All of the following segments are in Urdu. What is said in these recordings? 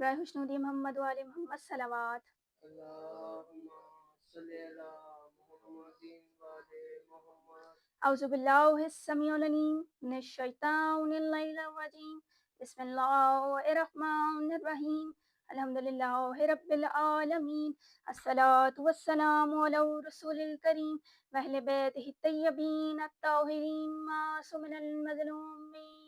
برائے حسنودی محمد وآل محمد صلوات۔ اللہم صلی علی محمد وآل محمد۔ اعوذ باللہ السمیع العلیم من الشیطان اللعین الرجیم، بسم اللہ الرحمن الرحیم، الحمدللہ رب العالمین، الصلاۃ والسلام علی رسول الکریم واہل بیتہ الطیبین الطاہرین معصومین المظلومین،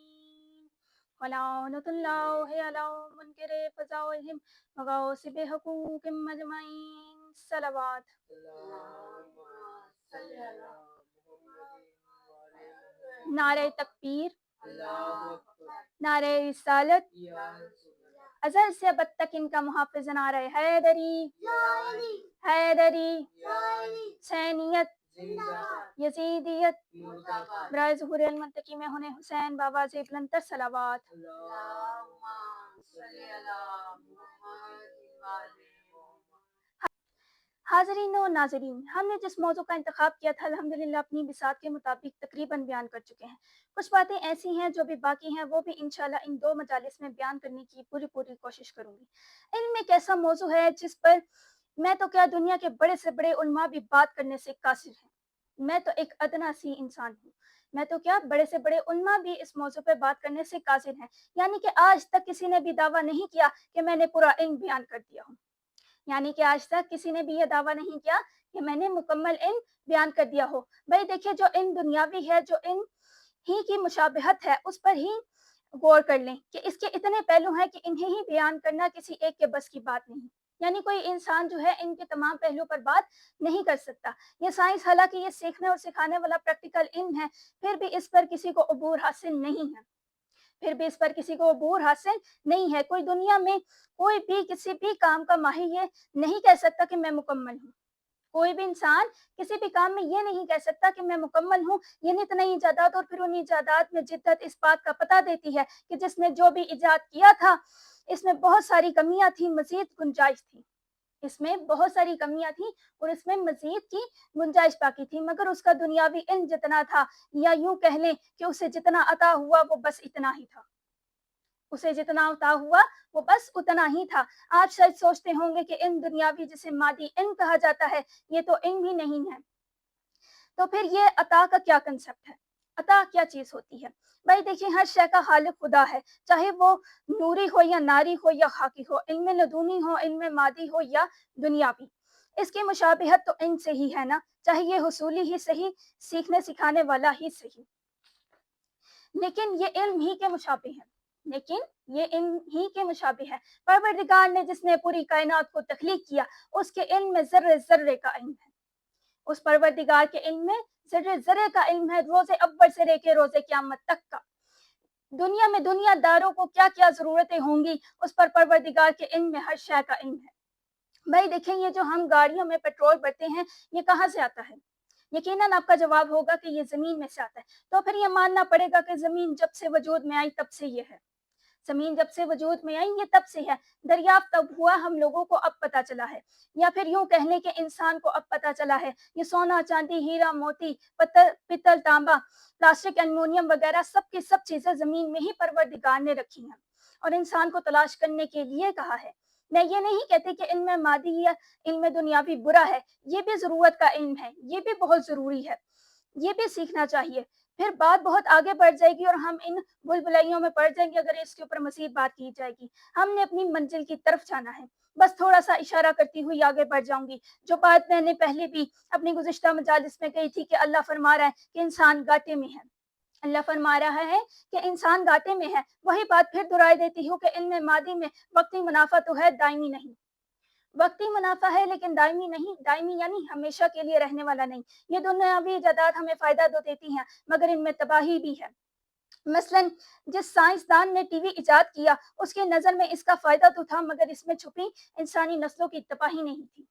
ولعنۃ اللہ علی منکر فضائلہم وغاصب حقوق مجمعین، صلوات۔ اللہم صلی علی محمد وآل محمد۔ نعرہ تکبیر، اللہ اکبر، نعرہ رسالت، یا رسول اللہ، ازل سے اب تک ان کا محافظ نعرہ حیدری، حیدری، حسینیت، زندہ باد، یزیدیت، مردہ باد۔ برائے ظہور المنتقی میں ہونے حسین بابا سے بلندر صلوات۔ اللہم صلی علی محمد وآل محمد۔ حاضرین و ناظرین، ہم نے جس موضوع کا انتخاب کیا تھا الحمدللہ اپنی بساط کے مطابق تقریباً بیان کر چکے ہیں۔ کچھ باتیں ایسی ہیں جو بھی باقی ہیں، وہ بھی انشاءاللہ ان 2 مجالس میں بیان کرنے کی پوری کوشش کروں گی۔ علم ایک ایسا موضوع ہے جس پر میں تو کیا دنیا کے بڑے سے بڑے علماء بھی بات کرنے سے قاصر ہیں۔ میں تو ایک ادنا سی انسان ہوں، میں تو کیا بڑے سے بڑے علماء بھی اس موضوع پہ بات کرنے سے قاصر ہیں، یعنی کہ آج تک کسی نے بھی دعویٰ نہیں کیا کہ میں نے پورا علم بیان کر دیا ہوں، یعنی کہ آج تک کسی نے بھی یہ دعویٰ نہیں کیا کہ میں نے مکمل علم بیان کر دیا ہو۔ بھائی دیکھیے، جو علم دنیاوی ہے، جو علم ہی کی مشابہت ہے، اس پر ہی غور کر لیں کہ اس کے اتنے پہلو ہیں کہ انہیں ہی بیان کرنا کسی ایک کے بس کی بات نہیں، یعنی کوئی انسان جو ہے ان کے تمام پہلو پر بات نہیں کر سکتا۔ یہ سائنس حالانکہ یہ سیکھنے اور سکھانے والا پریکٹیکل علم ہے، پھر بھی اس پر کسی کو عبور حاصل نہیں ہے، پھر بھی اس پر کسی کو عبور حاصل نہیں ہے۔ کوئی دنیا میں کوئی بھی کسی بھی کام کا ماہر یہ نہیں کہہ سکتا کہ میں مکمل ہوں، کوئی بھی انسان کسی بھی کام میں یہ نہیں کہہ سکتا کہ میں مکمل ہوں، یعنی اتنا ایجادات اور پھر ان ایجادات میں جدت اس بات کا پتہ دیتی ہے کہ جس نے جو بھی ایجاد کیا تھا اس میں بہت ساری کمیاں تھیں، مزید گنجائش تھی، اس میں بہت ساری کمیاں تھیں اور اس میں مزید کی گنجائش باقی تھی، مگر اس کا دنیاوی علم جتنا تھا، یا یوں کہہ لیں کہ اسے جتنا عطا ہوا وہ بس اتنا ہی تھا، اسے جتنا عطا ہوا وہ بس اتنا ہی تھا۔ آپ شاید سوچتے ہوں گے کہ علم دنیاوی جسے مادی علم کہا جاتا ہے یہ تو علم ہی نہیں ہے، تو پھر یہ عطا کا کیا کنسپٹ ہے، عطا کیا چیز ہوتی ہے؟ بھائی دیکھیں، ہر شے کا خالق خدا ہے، چاہے وہ نوری ہو یا ناری ہو یا خاکی ہو، علم لدونی ہو، علم مادی ہو یا دنیاوی، اس کی مشابہت تو علم سے ہی ہے نا، چاہے یہ حصولی ہی صحیح، سیکھنے سکھانے والا ہی صحیح، لیکن یہ علم ہی کے مشابہ ہے، لیکن یہ علم ہی کے مشابہ ہے۔ پروردگار نے جس نے پوری کائنات کو تخلیق کیا، اس کے علم میں ذرے ذرے کا علم ہے، اس پروردگار کے علم میں ذرے ذرے کا علم ہے، روز اول سے لے کے روز قیامت تک کا۔ دنیا میں دنیا داروں کو کیا کیا ضرورتیں ہوں گی، اس پر پروردگار کے علم میں ہر شے کا علم ہے۔ بھائی دیکھیں، یہ جو ہم گاڑیوں میں پیٹرول بھرتے ہیں یہ کہاں سے آتا ہے؟ یقیناً آپ کا جواب ہوگا کہ یہ زمین میں سے آتا ہے، تو پھر یہ ماننا پڑے گا کہ زمین جب سے وجود میں آئی تب سے یہ ہے، زمین جب سے وجود میں آئی یہ تب سے ہے، دریافت تب ہوا، ہم لوگوں کو اب پتہ چلا ہے، یا پھر یوں کہہ لیں کہ انسان کو اب پتہ چلا ہے۔ یہ سونا، چاندی، ہیرا، موتی، پتل، تانبا، پلاسٹک، ایلومینیم وغیرہ سب کی سب چیزیں زمین میں ہی پروردگار نے رکھی ہیں اور انسان کو تلاش کرنے کے لیے کہا ہے۔ میں یہ نہیں کہتی کہ علم مادی یا علم دنیاوی برا ہے، یہ بھی ضرورت کا علم ہے، یہ بھی بہت ضروری ہے، یہ بھی سیکھنا چاہیے، پھر بات بہت آگے بڑھ جائے گی اور ہم ان بلبلیوں میں پڑ جائیں گے اگر اس کے اوپر مزید بات کی جائے گی۔ ہم نے اپنی منزل کی طرف جانا ہے، بس تھوڑا سا اشارہ کرتی ہوئی آگے بڑھ جاؤں گی۔ جو بات میں نے پہلے بھی اپنی گزشتہ مجالس میں کہی تھی کہ اللہ فرما رہا ہے کہ انسان گاٹے میں ہے، اللہ فرما رہا ہے کہ انسان گاٹے میں ہے، وہی بات پھر دہرائی دیتی ہوں کہ علم مادی میں وقتی منافع تو ہے، دائمی نہیں، وقتی منافع ہے لیکن دائمی نہیں، دائمی یعنی ہمیشہ کے لیے رہنے والا نہیں۔ یہ دنیاوی ایجادات ہمیں فائدہ تو دیتی ہیں مگر ان میں تباہی بھی ہے۔ مثلاً جس سائنسدان نے ٹی وی ایجاد کیا اس کی نظر میں اس کا فائدہ تو تھا مگر اس میں چھپی انسانی نسلوں کی تباہی نہیں تھی،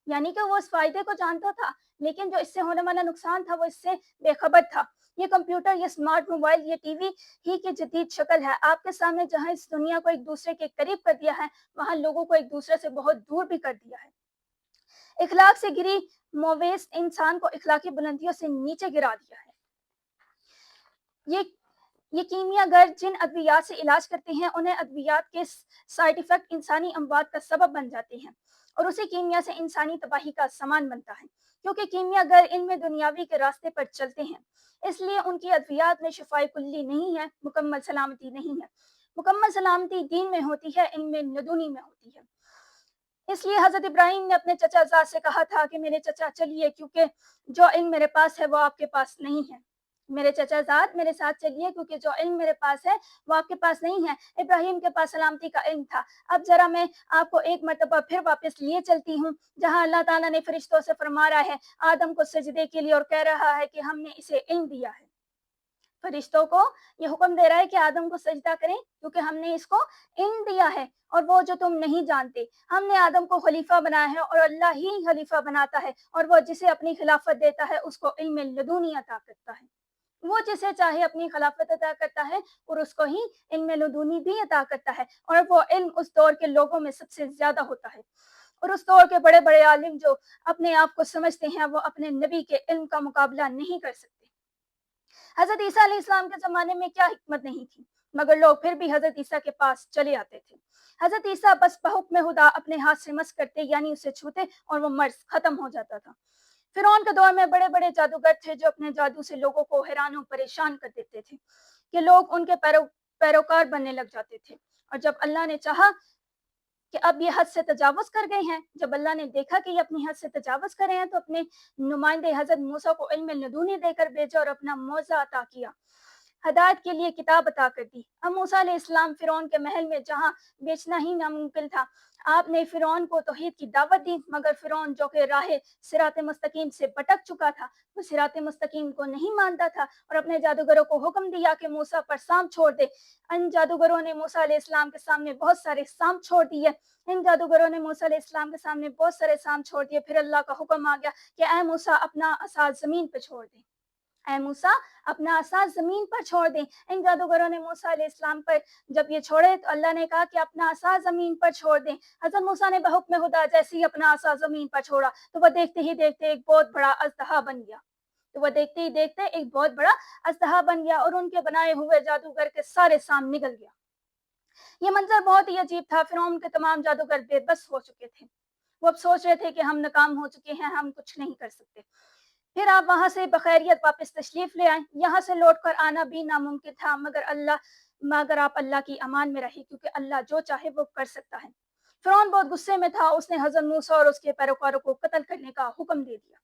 یعنی کہ وہ اس فائدے کو جانتا تھا لیکن جو اس سے ہونے والا نقصان تھا وہ اس سے بے خبر تھا۔ یہ کمپیوٹر، یہ اسمارٹ موبائل، یہ ٹی وی ہی کی جدید شکل ہے، آپ کے سامنے جہاں اس دنیا کو ایک دوسرے کے قریب کر دیا ہے وہاں لوگوں کو ایک دوسرے سے بہت دور بھی کر دیا ہے۔ اخلاق سے گری مویز انسان کو اخلاقی بلندیوں سے نیچے گرا دیا ہے۔ یہ کیمیا گر جن ادویات سے علاج کرتے ہیں انہیں ادویات کے سائیڈ افیکٹ انسانی اموات کا سبب بن جاتے ہیں، اور اسی کیمیا سے انسانی تباہی کا سامان بنتا ہے، کیونکہ کیمیا گر علم دنیاوی کے راستے پر چلتے ہیں، اس لیے ان کی ادویات میں شفائے کلی نہیں ہے، مکمل سلامتی نہیں ہے۔ مکمل سلامتی دین میں ہوتی ہے، علم لدنی میں ہوتی ہے۔ اس لیے حضرت ابراہیم نے اپنے چچا زاد سے کہا تھا کہ میرے چچا چلیے، کیونکہ جو علم میرے پاس ہے وہ آپ کے پاس نہیں ہے۔ میرے چچا زاد میرے ساتھ چلیے، کیونکہ جو علم میرے پاس ہے وہ آپ کے پاس نہیں ہے۔ ابراہیم کے پاس سلامتی کا علم تھا۔ اب ذرا میں آپ کو ایک مرتبہ پھر واپس لیے چلتی ہوں، جہاں اللہ تعالیٰ نے فرشتوں سے فرما رہا ہے آدم کو سجدے کے لیے، اور کہہ رہا ہے کہ ہم نے اسے علم دیا ہے۔ فرشتوں کو یہ حکم دے رہا ہے کہ آدم کو سجدہ کریں، کیونکہ ہم نے اس کو علم دیا ہے، اور وہ جو تم نہیں جانتے۔ ہم نے آدم کو خلیفہ بنایا ہے، اور اللہ ہی خلیفہ بناتا ہے، اور وہ جسے اپنی خلافت دیتا ہے اس کو علم لدنی عطا کرتا ہے۔ وہ جسے چاہے اپنی خلافت عطا کرتا ہے، اور اس کو ہی علم لدنی بھی عطا کرتا ہے، اور وہ علم اس دور کے لوگوں میں سب سے زیادہ ہوتا ہے، اور اس دور کے بڑے بڑے عالم جو اپنے آپ کو سمجھتے ہیں وہ اپنے نبی کے علم کا مقابلہ نہیں کر سکتے۔ حضرت عیسیٰ علیہ السلام کے زمانے میں کیا حکمت نہیں تھی، مگر لوگ پھر بھی حضرت عیسیٰ کے پاس چلے آتے تھے۔ حضرت عیسیٰ بس بحکم خدا اپنے ہاتھ سے مس کرتے، یعنی اسے چھوتے، اور وہ مرض ختم ہو جاتا تھا۔ فرعون کے دور میں بڑے بڑے جادوگر تھے جو اپنے جادو سے لوگوں کو حیران و پریشان کر دیتے تھے کہ لوگ ان کے پیروکار بننے لگ جاتے تھے، اور جب اللہ نے چاہا کہ اب یہ حد سے تجاوز کر گئے ہیں، جب اللہ نے دیکھا کہ یہ اپنی حد سے تجاوز کر رہے ہیں، تو اپنے نمائندے حضرت موسیٰ کو علم لدنی دے کر بھیجا اور اپنا معجزہ عطا کیا، ہدایت کے لیے کتاب عطا کر دی۔ اب موسیٰ علیہ السلام فرعون کے محل میں جہاں بیچنا ہی ناممکن تھا، آپ نے فرعون کو توحید کی دعوت دی، مگر فرعون جو کہ راہ صراط مستقیم سے بھٹک چکا تھا، وہ صراط مستقیم کو نہیں مانتا تھا، اور اپنے جادوگروں کو حکم دیا کہ موسیٰ پر سانپ چھوڑ دے۔ ان جادوگروں نے موسیٰ علیہ السلام کے سامنے بہت سارے سانپ چھوڑ دیے۔ ان جادوگروں نے موسیٰ علیہ السلام کے سامنے بہت سارے سانپ چھوڑ دیے۔ پھر اللہ کا حکم آ گیا کہ اے موسیٰ اپنا عصا زمین پہ چھوڑ دے، اے موسیٰ اپنا عصا زمین پر چھوڑ دیں۔ ان جادوگروں نے موسیٰ علیہ السلام پر جب یہ چھوڑے تو اللہ نے کہا کہ اپنا عصا زمین پر چھوڑ دیں۔ حضرت موسیٰ نے بحکم خدا جیسے ہی اپنا عصا زمین پر چھوڑا تو وہ دیکھتے ہی دیکھتے ایک بہت بڑا اژدہا بن گیا، اور ان کے بنائے ہوئے جادوگر کے سارے سام نگل گیا۔ یہ منظر بہت ہی عجیب تھا۔ فرعون کے تمام جادوگر بے بس ہو چکے تھے، وہ اب سوچ رہے تھے کہ ہم ناکام ہو چکے ہیں، ہم کچھ نہیں کر سکتے۔ پھر آپ وہاں سے بخیریت واپس تشریف لے آئیں۔ یہاں سے لوٹ کر آنا بھی ناممکن تھا، مگر آپ اللہ کی امان میں رہے، کیونکہ اللہ جو چاہے وہ کر سکتا ہے۔ فرعون بہت غصے میں تھا، اس نے حضرت موسیٰ اور اس کے پیروکاروں کو قتل کرنے کا حکم دے دیا۔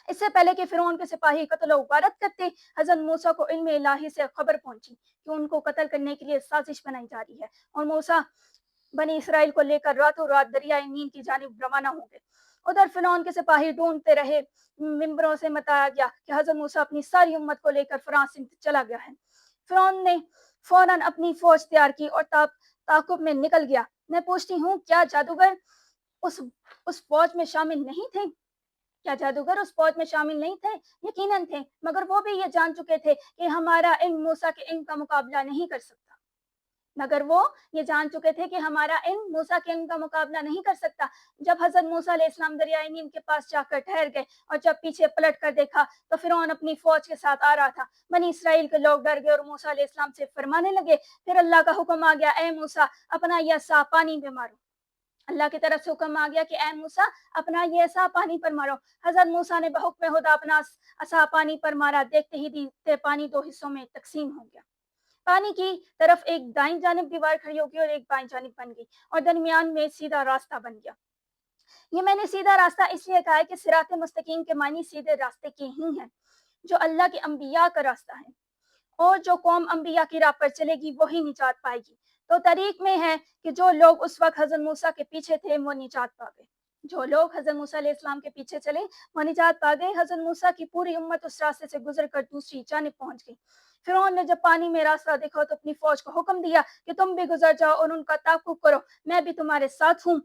اس سے پہلے کہ فرعون کے سپاہی قتل و غارت کرتے، حضرت موسیٰ کو علم الہی سے خبر پہنچی کہ ان کو قتل کرنے کے لیے سازش بنائی جا رہی ہے، اور موسیٰ بنی اسرائیل کو لے کر راتوں رات دریائے نیل کی جانب روانہ ہو گئے۔ ادھر فرعون کے سپاہی ڈھونڈتے رہے، ممبروں سے بتایا گیا کہ حضرت موسیٰ اپنی ساری امت کو لے کر فرانس چلا گیا ہے۔ فرعون نے فوراً اپنی فوج تیار کی اور تعاقب میں نکل گیا۔ میں پوچھتی ہوں کیا جادوگر اس فوج میں شامل نہیں تھے؟ یقیناً تھے، مگر وہ بھی یہ جان چکے تھے کہ ہمارا علم موسیٰ کے علم کا مقابلہ نہیں کر سکتا۔ جب حضرت موسیٰ علیہ السلام دریائے نیل کے پاس جا کر ٹھہر گئے اور جب پیچھے پلٹ کر دیکھا تو فرعون اپنی فوج کے ساتھ آ رہا تھا۔ بنی اسرائیل کے لوگ ڈر گئے اور موسیٰ علیہ السلام سے فرمانے لگے۔ پھر اللہ کا حکم آ گیا، اے موسیٰ اپنا یہ عصا پانی میں مارو۔ اللہ کی طرف سے حکم آ گیا کہ اے موسیٰ اپنا یہ عصا پانی پر مارو۔ حضرت موسیٰ نے بحکم خدا اپنا عصا پانی پر مارا، دیکھتے ہی دیکھتے پانی دو حصوں میں تقسیم ہو گیا۔ پانی کی طرف ایک دائیں جانب دیوار کھڑی ہو گئی اور ایک بائیں جانب بن گئی، اور درمیان میں سیدھا راستہ بن گیا۔ یہ میں نے سیدھا راستہ اس لیے کہا ہے کہ صراط مستقیم کے معنی سیدھے راستے کے ہی ہیں، جو اللہ کے انبیاء کا راستہ ہے، اور جو قوم انبیاء کی راہ پر چلے گی وہی نجات پائے گی۔ تو طریق میں ہے کہ جو لوگ اس وقت حضرت موسیٰ کے پیچھے تھے وہ نجات پا گئے، جو لوگ حضرت موسیٰ علیہ السلام کے پیچھے چلے وہ نجات پا گئے۔ حضرت موسیٰ کی پوری امت اس راستے سے گزر کر دوسری جانب پہنچ گئی۔ فرعون نے جب پانی میں راستہ دیکھا تو اپنی فوج کو حکم دیا کہ تم بھی گزر جاؤ اور ان کا تعاقب کرو، میں بھی تمہارے ساتھ ہوں۔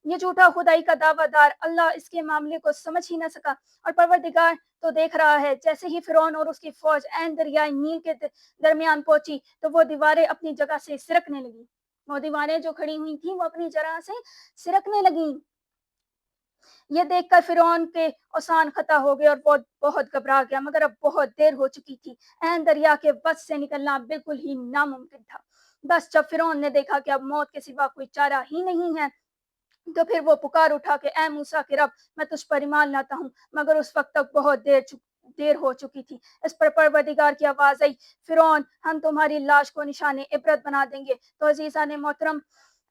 یہ جھوٹا خدائی کا دعویٰ دار اللہ اس کے معاملے کو سمجھ ہی نہ سکا، اور پروردگار تو دیکھ رہا ہے۔ جیسے ہی فرعون اور اس کی فوج عین دریائے نیل کے درمیان پہنچی تو وہ دیواریں اپنی جگہ سے سرکنے لگیں، وہ دیواریں جو کھڑی ہوئی تھیں وہ اپنی جگہ سے سرکنے لگیں۔ یہ دیکھ کر فرعون کے اوسان خطا ہو گئے اور وہ بہت گھبرا گیا، مگر اب بہت دیر ہو چکی تھی۔ عین دریا کے وسط سے نکلنا بالکل ہی ناممکن تھا۔ بس جب فرعون نے دیکھا کہ اب موت کے سوا کوئی چارہ ہی نہیں ہے، تو پھر وہ پکار اٹھا کہ اے موسیٰ کے رب، میں تجھ پر ایمان لاتا ہوں، مگر اس وقت تک بہت دیر ہو چکی تھی۔ اس پر پروردگار کی آواز آئی، فرعون، ہم تمہاری لاش کو نشان عبرت بنا دیں گے۔ تو عزیزان محترم،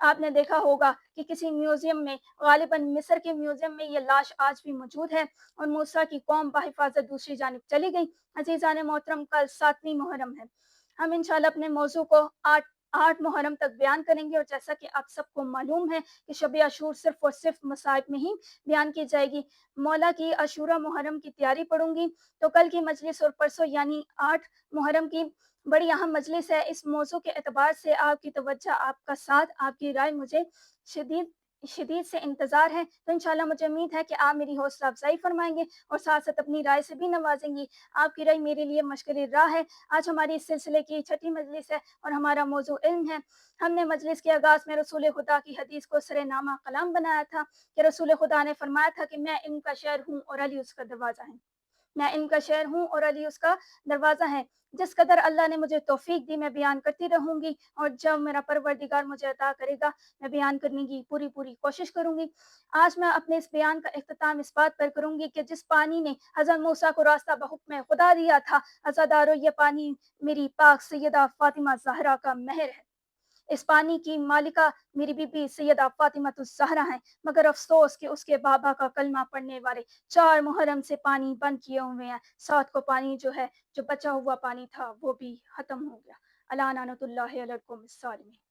آپ نے دیکھا ہوگا کہ کسی میوزیم میں، غالباً مصر کے میوزیم میں، یہ لاش آج بھی موجود ہے، اور موسیٰ کی قوم بحفاظت دوسری جانب چلی گئی۔ عزیزان محترم، کل 7ویں محرم ہے۔ ہم انشاءاللہ اپنے موضوع کو 8 محرم تک بیان کریں گے، اور جیسا کہ آپ سب کو معلوم ہے کہ شب عاشور صرف اور صرف مصائب میں ہی بیان کی جائے گی۔ مولا کی عاشورہ محرم کی تیاری پڑھوں گی، تو کل کی مجلس اور پرسوں یعنی 8 محرم کی بڑی اہم مجلس ہے۔ اس موضوع کے اعتبار سے آپ کی توجہ، آپ کا ساتھ، آپ کی رائے مجھے شدید سے انتظار ہے۔ تو انشاءاللہ مجھے امید ہے کہ آپ میری حوصلہ افزائی فرمائیں گے اور ساتھ ساتھ اپنی رائے سے بھی نوازیں گی۔ آپ کی رائے میرے لیے مشغل راہ ہے۔ آج ہماری اس سلسلے کی 6ٹھی مجلس ہے اور ہمارا موضوع علم ہے۔ ہم نے مجلس کے آغاز میں رسول خدا کی حدیث کو سر نامہ کلام بنایا تھا کہ رسول خدا نے فرمایا تھا کہ میں علم کا شہر ہوں اور علی اس کا دروازہ ہے۔ میں علم کا شہر ہوں اور علی اس کا دروازہ ہے۔ جس قدر اللہ نے مجھے توفیق دی، میں بیان کرتی رہوں گی، اور جب میرا پروردگار مجھے عطا کرے گا، میں بیان کرنے کی پوری کوشش کروں گی۔ آج میں اپنے اس بیان کا اختتام اس بات پر کروں گی کہ جس پانی نے حضرت موسیٰ کو راستہ بحکم خدا دیا تھا، عزادارو، یہ پانی میری پاک سیدہ فاطمہ زہرا کا مہر ہے۔ اس پانی کی مالکہ میری بی بی سیدہ فاطمہ الزہرا ہیں، مگر افسوس کہ اس کے بابا کا کلمہ پڑھنے والے 4 محرم سے پانی بند کیے ہوئے ہیں۔ 7 کو پانی جو بچا ہوا پانی تھا وہ بھی ختم ہو گیا۔ اللہ لعنت اللہ علیکم السالمین۔